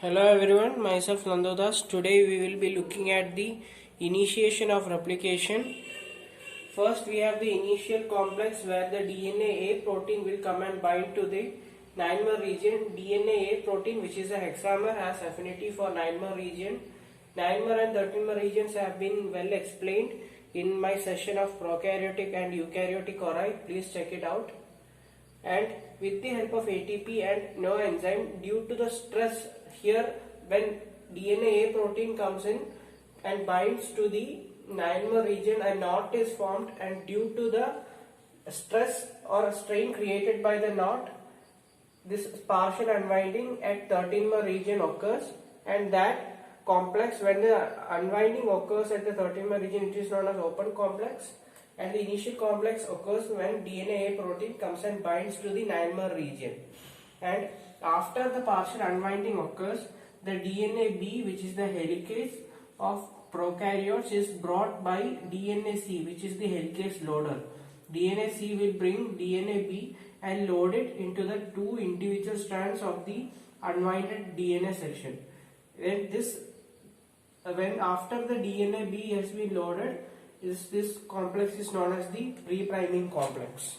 Hello everyone, myself Nandodas. Today we will be looking at the initiation of replication. First we have the initial complex where the DNA A protein will come and bind to the 9-mer region. DNA A protein, which is a hexamer, has affinity for 9-mer region. 9-mer and 13-mer regions have been well explained in my session of prokaryotic and eukaryotic ori. Please check it out. And with the help of ATP and no enzyme, due to the stress here, when DNA A protein comes in and binds to the 9-mer region, a knot is formed, and due to the stress or strain created by the knot, this partial unwinding at 13-mer region occurs, and that complex, when the unwinding occurs at the 13-mer region, it is known as open complex. And the initial complex occurs when DNA A protein comes and binds to the 9-mer region. And after the partial unwinding occurs, the DNA B, which is the helicase of prokaryotes, is brought by DNA C, which is the helicase loader. DNA C will bring DNA B and load it into the two individual strands of the unwinded DNA section. When after the DNA B has been loaded, this complex is known as the repriming complex.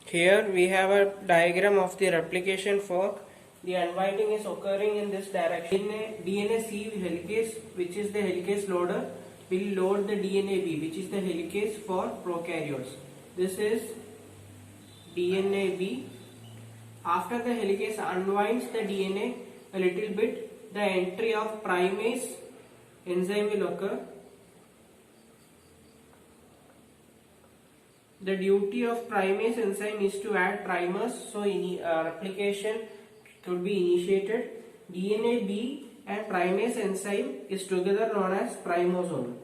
Here we have a diagram of the replication fork. The unwinding is occurring in this direction. DNA C helicase, which is the helicase loader, will load the DNA B, which is the helicase for prokaryotes. This is DNA B. After the helicase unwinds the DNA a little bit, the entry of primase enzyme will occur. The duty of primase enzyme is to add primers, so replication could be initiated. DNA B and primase enzyme is together known as primosome.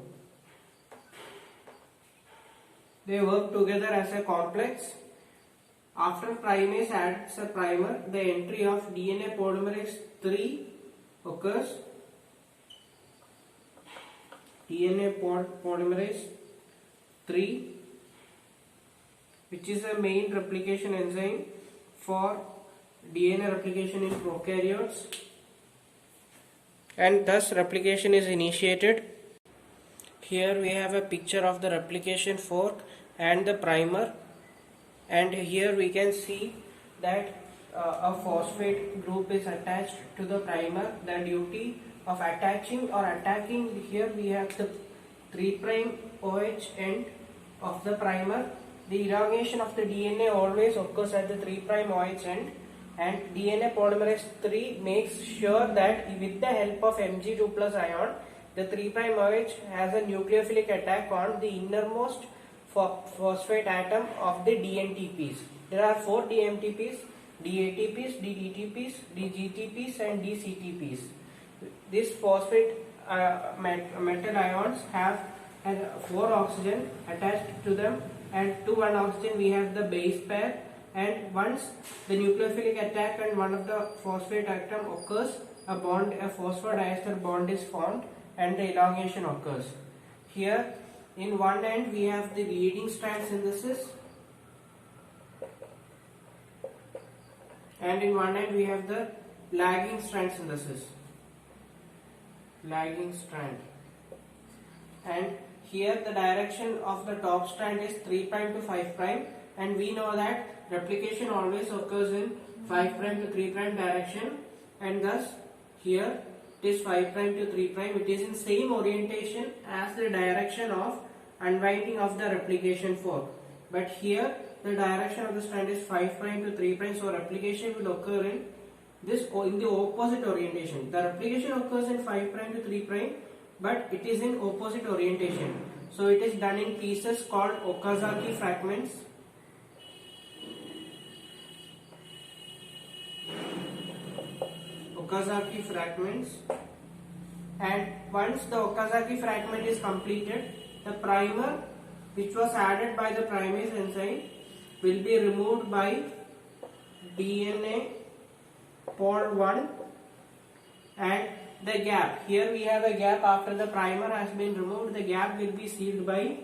They work together as a complex. After primase adds a primer, the entry of DNA polymerase 3 occurs. DNA polymerase 3, which is a main replication enzyme for DNA replication in prokaryotes, and thus replication is initiated. Here we have a picture of the replication fork and the primer, and here we can see that a phosphate group is attached to the primer. The duty of attaching or attacking, here we have the 3' OH end of the primer. The elongation of the DNA always occurs at the 3' OH end, and DNA polymerase 3 makes sure that with the help of Mg2+ ion, the 3' OH has a nucleophilic attack on the innermost phosphate atom of the DNTPs. There are 4 DMTPs, DATPs, DDTPs, DGTPs and DCTPs. These phosphate metal ions have 4 oxygen attached to them, and to 1 oxygen we have the base pair, and once the nucleophilic attack and one of the phosphate atom occurs, a phosphodiester bond is formed and the elongation occurs. Here in one end we have the leading strand synthesis, and in one end we have the lagging strand synthesis. And here the direction of the top strand is 3' to 5', and we know that replication always occurs in 5' to 3' direction, and thus here it is 5' to 3'. It is in same orientation as the direction of unwinding of the replication fork, but here the direction of the strand is 5' to 3', so replication will occur in the opposite orientation. The replication occurs in 5' to 3', but it is in opposite orientation. So it is done in pieces called Okazaki fragments. And once the Okazaki fragment is completed, the primer which was added by the primase enzyme will be removed by DNA pol 1, and the gap, here we have a gap after the primer has been removed, the gap will be sealed by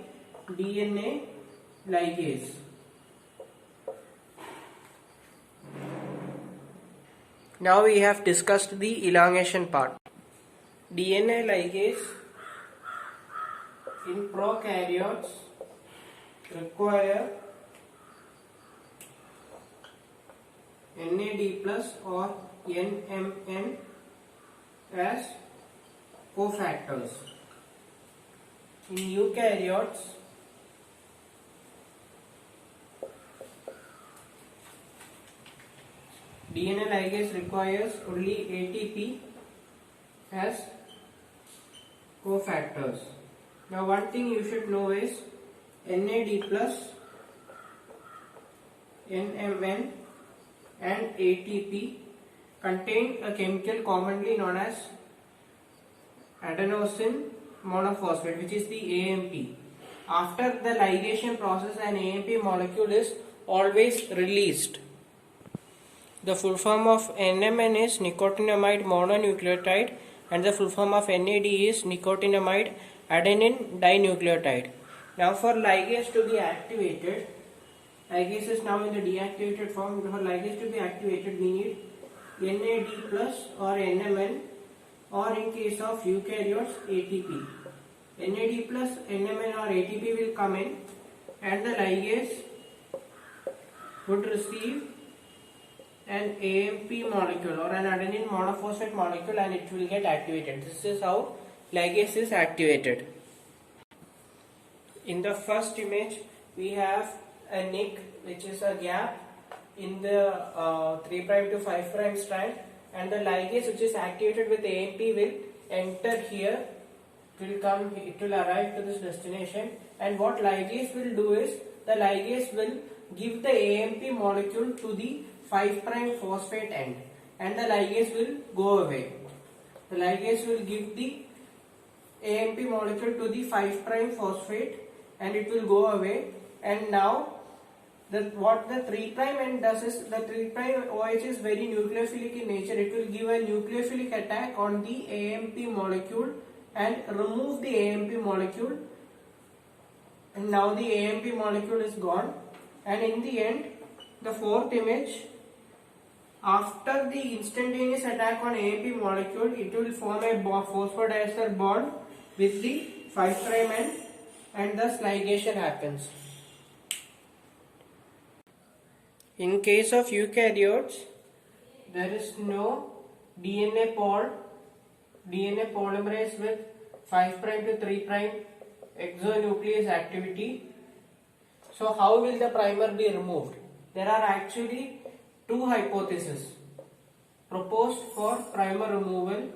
DNA ligase. Now we have discussed the elongation part. DNA ligase in prokaryotes require NAD plus or NMN as cofactors. In eukaryotes, DNA ligase requires only ATP as cofactors. Now one thing you should know is NAD plus, NMN and ATP contain a chemical commonly known as adenosine monophosphate, which is the AMP. After the ligation process, an AMP molecule is always released. The full form of NMN is nicotinamide mononucleotide and the full form of NAD is nicotinamide adenine dinucleotide. Now for ligase to be activated, ligase is now in the deactivated form. For ligase to be activated, we need NAD plus or NMN, or in case of eukaryotes, ATP. NAD plus, NMN or ATP will come in and the ligase would receive an AMP molecule or an adenine monophosphate molecule and it will get activated. This is how ligase is activated. In the first image, we have a nick, which is a gap in the 3' to 5' strand, and the ligase which is activated with AMP will enter here. It will arrive to this destination, and what ligase will do is the ligase will give the AMP molecule to the 5' phosphate end and the ligase will go away. The ligase will give the AMP molecule to the 5' phosphate and it will go away, and now what the 3' end does is, the 3' OH is very nucleophilic in nature. It will give a nucleophilic attack on the AMP molecule and remove the AMP molecule, and now the AMP molecule is gone. And in the end, the fourth image, after the instantaneous attack on AMP molecule, it will form a phosphodiester bond with the 5' end and thus ligation happens. In case of eukaryotes, there is no DNA polymerase with 5' to 3' exonuclease activity. So how will the primer be removed? There are actually two hypotheses proposed for primer removal.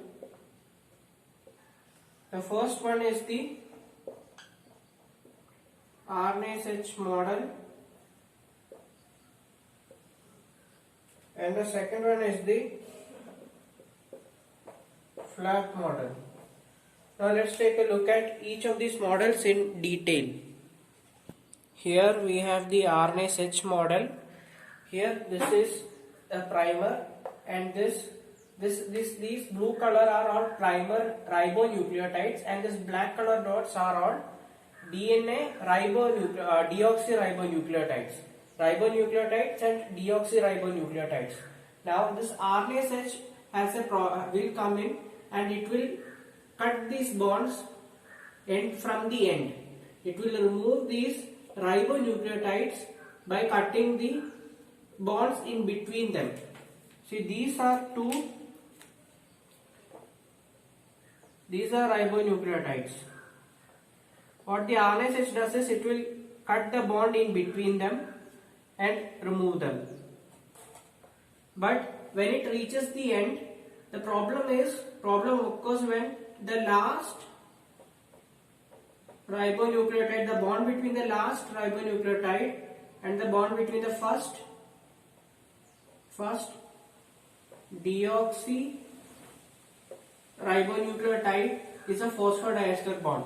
The first one is the RNase H model, and the second one is the flap model. Now let's take a look at each of these models in detail. Here we have the RNase H model. Here this is a primer, and these blue color are all primer ribonucleotides, and this black color dots are all DNA deoxyribonucleotides. Ribonucleotides and deoxyribonucleotides. Now this RNase H has will come in and it will cut these bonds from the end. It will remove these ribonucleotides by cutting the bonds in between them. See, these are ribonucleotides. What the RNase H does is it will cut the bond in between them and remove them. But when it reaches the end, the problem occurs when the last ribonucleotide, the bond between the last ribonucleotide and the bond between the first deoxyribonucleotide is a phosphodiester bond.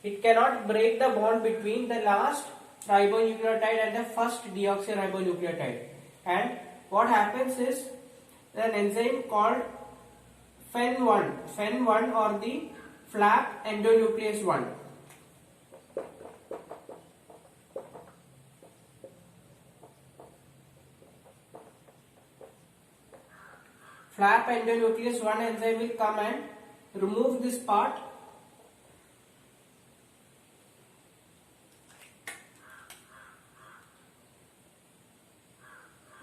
It cannot break the bond between the last ribonucleotide and the first deoxyribonucleotide. And what happens is an enzyme called FEN1 or the flap endonuclease 1. flap endonuclease 1 enzyme will come and remove this part.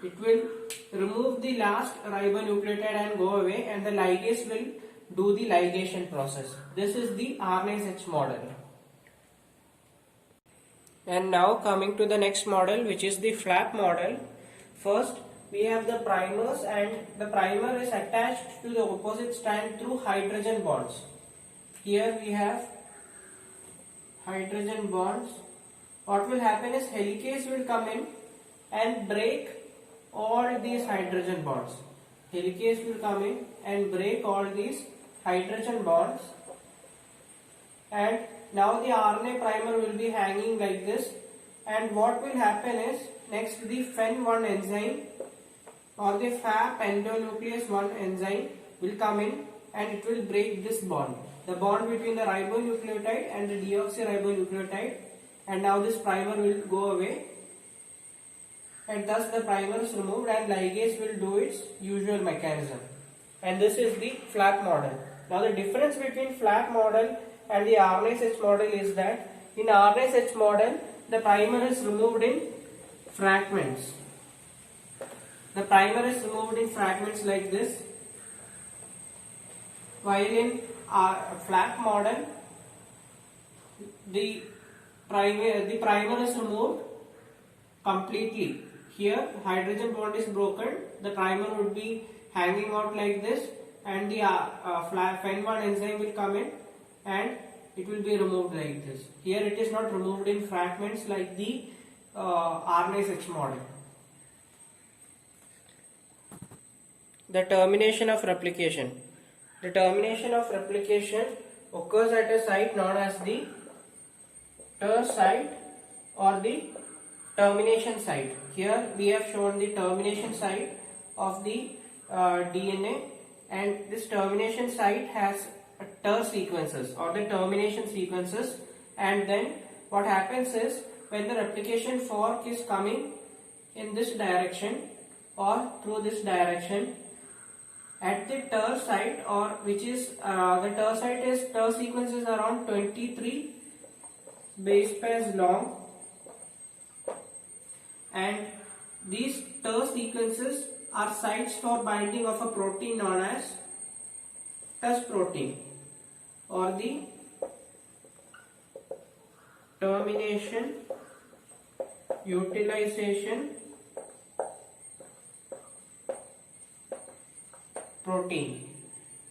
It will remove the last ribonucleotide and go away, and the ligase will do the ligation process. This is the RNase H model. And now coming to the next model, which is the flap model. First we have the primers, and the primer is attached to the opposite strand through hydrogen bonds. Here we have hydrogen bonds. What will happen is helicase will come in and break all these hydrogen bonds. Helicase will come in and break all these hydrogen bonds, and now the RNA primer will be hanging like this. And what will happen is, next the FEN1 enzyme or the FAP endonuclease 1 enzyme will come in and it will break this bond, the bond between the ribonucleotide and the deoxyribonucleotide, and now this primer will go away, and thus the primer is removed and ligase will do its usual mechanism. And this is the flap model. Now the difference between flap model and the RNase H model is that in RNase H model the primer is removed in fragments. The primer is removed in fragments like this, while in flap model the primer is removed completely. Here hydrogen bond is broken, the primer would be hanging out like this, and the FEN1 enzyme will come in and it will be removed like this. Here it is not removed in fragments like the RNase H model. The termination of replication. The termination of replication occurs at a site known as the TER site or the termination site. Here we have shown the termination site of the DNA, and this termination site has TER sequences or the termination sequences, and then what happens is, when the replication fork is coming in this direction or through this direction, at the TER site, or which is the TER site is TER sequences around 23 base pairs long, and these TER sequences are sites for binding of a protein known as TUS protein or the termination utilization protein.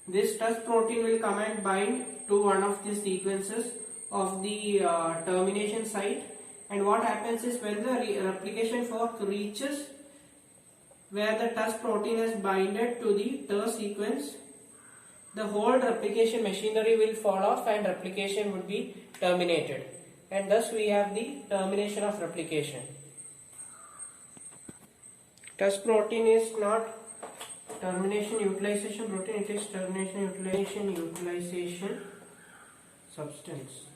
This TUS protein will come and bind to one of the sequences of the termination site, and what happens is, when the replication fork reaches where the TUS protein has binded to the TER sequence, the whole replication machinery will fall off and replication would be terminated, and thus we have the termination of replication. TUS protein is not termination utilization protein, it is termination utilization substance.